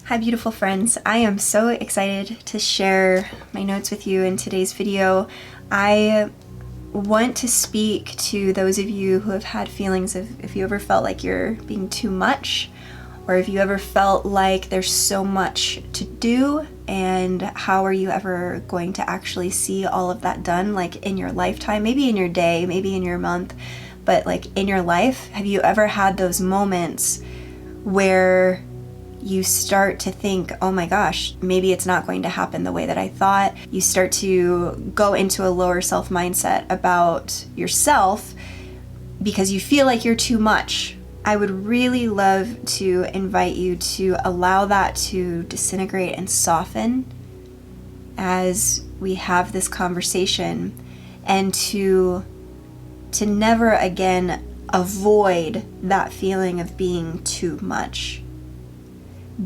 Hi beautiful friends, I am so excited to share my notes with you in today's video. I want to speak to those of you who have had feelings of if you ever felt like you're being too much, or if you ever felt like there's so much to do, and how are you ever going to actually see all of that done, like in your lifetime, maybe in your day, maybe in your month, but like in your life. Have you ever had those moments where you start to think, oh my gosh, maybe it's not going to happen the way that I thought? You start to go into a lower self mindset about yourself because you feel like you're too much. I would really love to invite you to allow that to disintegrate and soften as we have this conversation, and to never again avoid that feeling of being too much.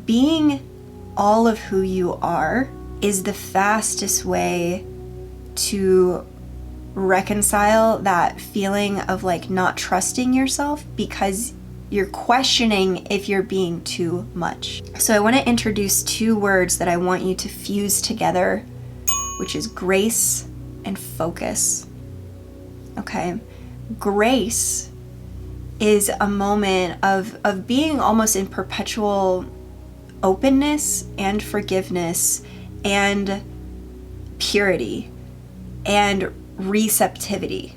Being all of who you are is the fastest way to reconcile that feeling of like not trusting yourself, because you're questioning if you're being too much. So I want to introduce two words that I want you to fuse together, which is grace and focus. Okay, grace is a moment of being almost in perpetual openness and forgiveness and purity and receptivity.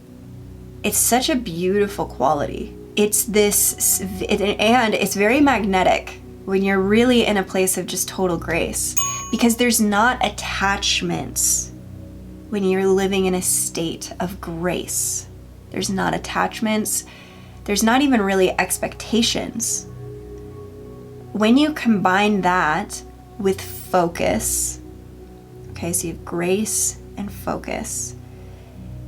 It's such a beautiful quality. It's this, and it's very magnetic when you're really in a place of just total grace, because there's not attachments when you're living in a state of grace. There's not attachments. There's not even really expectations. When you combine that with focus, okay, so you have grace and focus,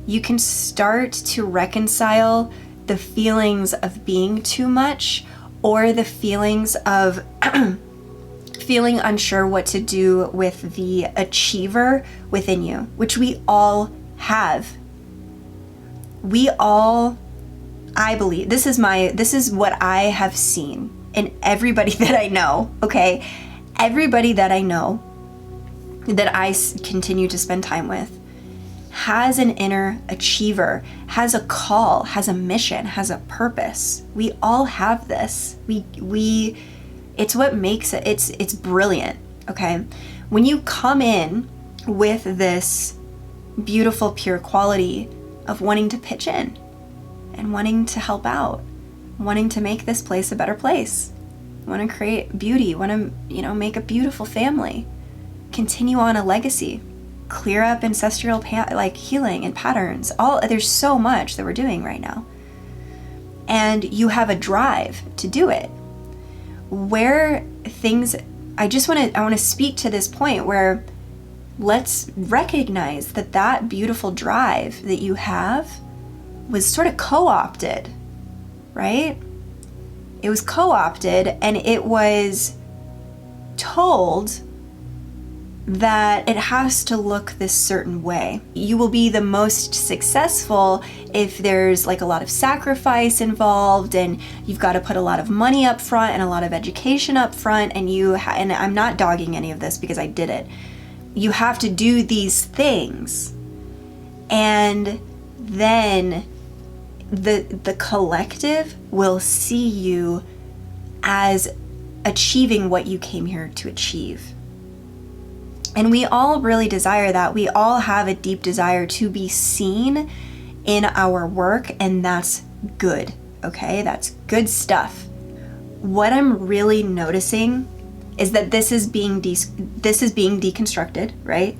you can start to reconcile the feelings of being too much, or the feelings of feeling unsure what to do with the achiever within you, which we all have. We all, I believe, this is what I have seen in everybody that I know, okay? Everybody that I know that I continue to spend time with has an inner achiever, has a call, has a mission, has a purpose. We all have this. It's what makes it, it's brilliant, okay? When you come in with this beautiful, pure quality of wanting to pitch in and wanting to help out, wanting to make this place a better place, want to create beauty, want to, make a beautiful family, continue on a legacy, clear up ancestral healing and patterns. There's so much that we're doing right now, and you have a drive to do it. Where things, I want to speak to this point where let's recognize that beautiful drive that you have was sort of co-opted. Right? It was co-opted, and it was told that it has to look this certain way. You will be the most successful if there's like a lot of sacrifice involved, and you've got to put a lot of money up front and a lot of education up front, and and I'm not dogging any of this because I did it. You have to do these things, and then the collective will see you as achieving what you came here to achieve. And we all really desire that. We all have a deep desire to be seen in our work, and that's good, okay? That's good stuff. What I'm really noticing is that this is being deconstructed, right?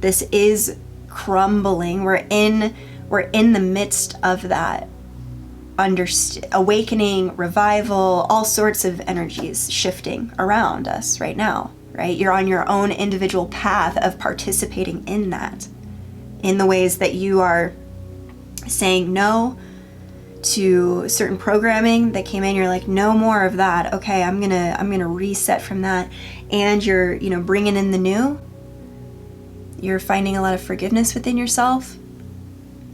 This is crumbling. We're in the midst of that awakening, revival, all sorts of energies shifting around us right now, right? You're on your own individual path of participating in that, in the ways that you are saying no to certain programming that came in. You're like, no more of that. Okay, I'm gonna reset from that. And you're, bringing in the new. You're finding a lot of forgiveness within yourself.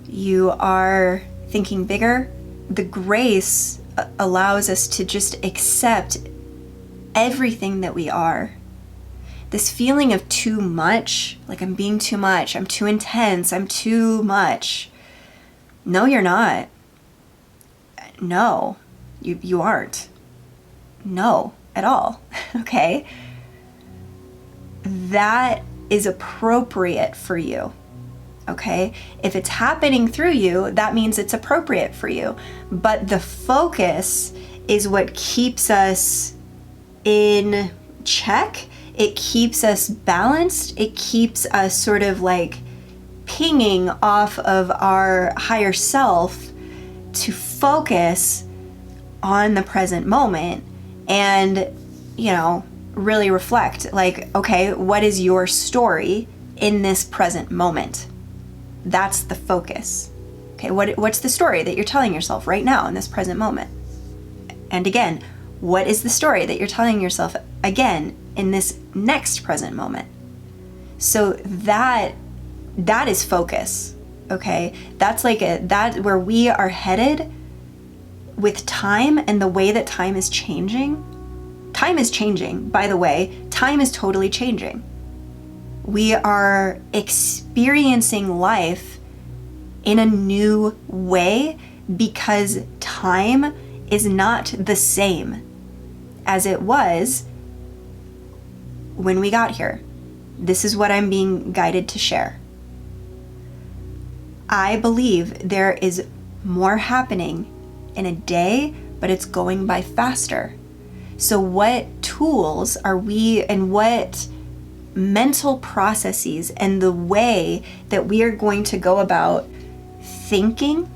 You are thinking bigger. The grace allows us to just accept everything that we are. This feeling of too much, like I'm being too much, I'm too intense, I'm too much. No, you're not. No, you aren't. No, at all. Okay? That is appropriate for you. Okay? If it's happening through you, that means it's appropriate for you. But the focus is what keeps us in check. It keeps us balanced. It keeps us sort of like pinging off of our higher self to focus on the present moment and, really reflect like, okay, what is your story in this present moment? That's the focus. Okay, what's the story that you're telling yourself right now in this present moment? And again, what is the story that you're telling yourself again in this next present moment? So that is focus. Okay, that's like that where we are headed with time and the way that time is changing. Time is changing, by the way. Time is totally changing. We are experiencing life in a new way because time is not the same as it was when we got here. This is what I'm being guided to share. I believe there is more happening in a day, but it's going by faster. So what tools are we and what mental processes and the way that we are going to go about thinking,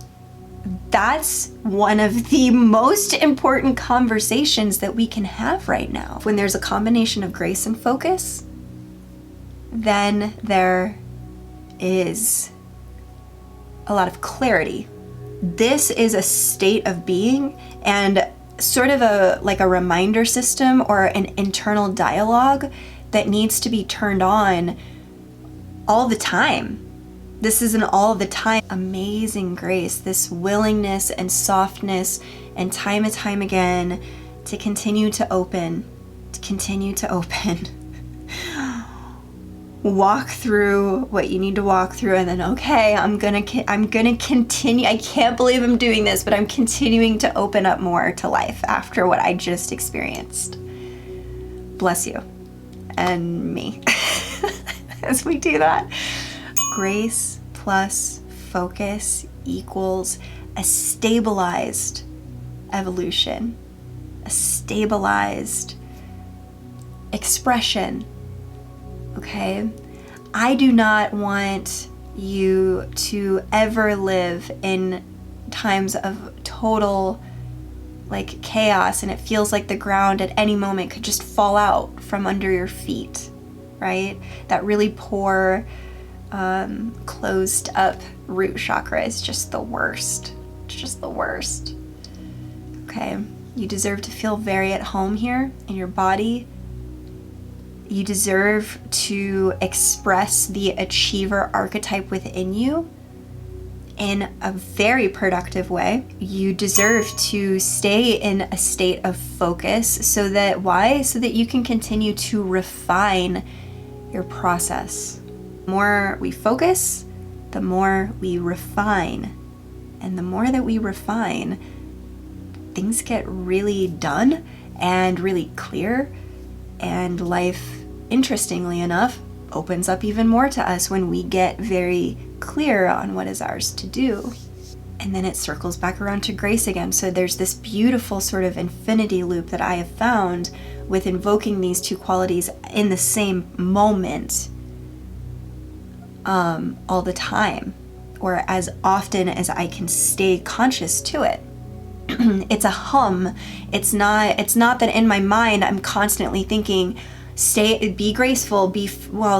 that's one of the most important conversations that we can have right now. When there's a combination of grace and focus, then there is a lot of clarity. This is a state of being and sort of a reminder system or an internal dialogue that needs to be turned on all the time. This is an all the time amazing grace, this willingness and softness and time and time again to continue to open, walk through what you need to walk through, and then, okay, I'm gonna continue. I can't believe I'm doing this, but I'm continuing to open up more to life after what I just experienced. Bless you and me as we do that. Grace plus focus equals a stabilized evolution, a stabilized expression. Okay? I do not want you to ever live in times of total chaos and it feels like the ground at any moment could just fall out from under your feet, right? That really poor, closed up root chakra is just the worst. It's just the worst. Okay? You deserve to feel very at home here in your body. You deserve to express the achiever archetype within you in a very productive way. You deserve to stay in a state of focus so that you can continue to refine your process. The more we focus, the more we refine. And the more that we refine, things get really done and really clear, and life, interestingly enough, opens up even more to us when we get very clear on what is ours to do. And then it circles back around to grace again. So there's this beautiful sort of infinity loop that I have found with invoking these two qualities in the same moment all the time, or as often as I can stay conscious to it. It's a hum. It's not that in my mind I'm constantly thinking, be graceful,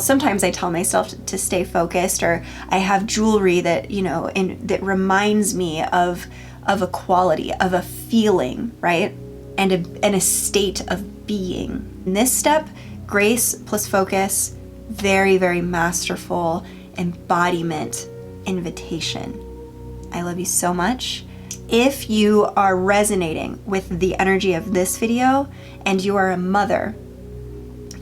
sometimes I tell myself to stay focused, or I have jewelry that, that reminds me of a quality, of a feeling, right? And a state of being. In this step, grace plus focus, very, very masterful embodiment invitation. I love you so much. If you are resonating with the energy of this video and you are a mother,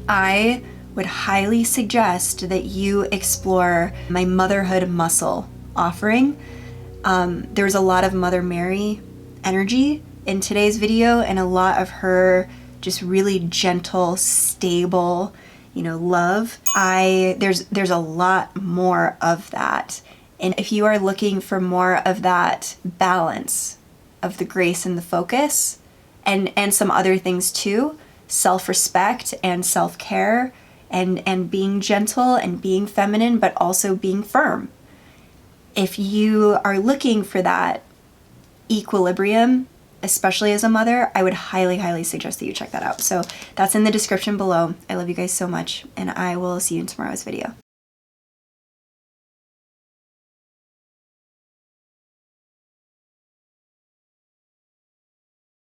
I would highly suggest that you explore my Motherhood Muscle offering. There's a lot of Mother Mary energy in today's video, and a lot of her just really gentle, stable, love. There's a lot more of that. And if you are looking for more of that balance of the grace and the focus, and some other things too, self-respect and self-care, and being gentle and being feminine, but also being firm. If you are looking for that equilibrium, especially as a mother, I would highly, highly suggest that you check that out. So that's in the description below. I love you guys so much, and I will see you in tomorrow's video.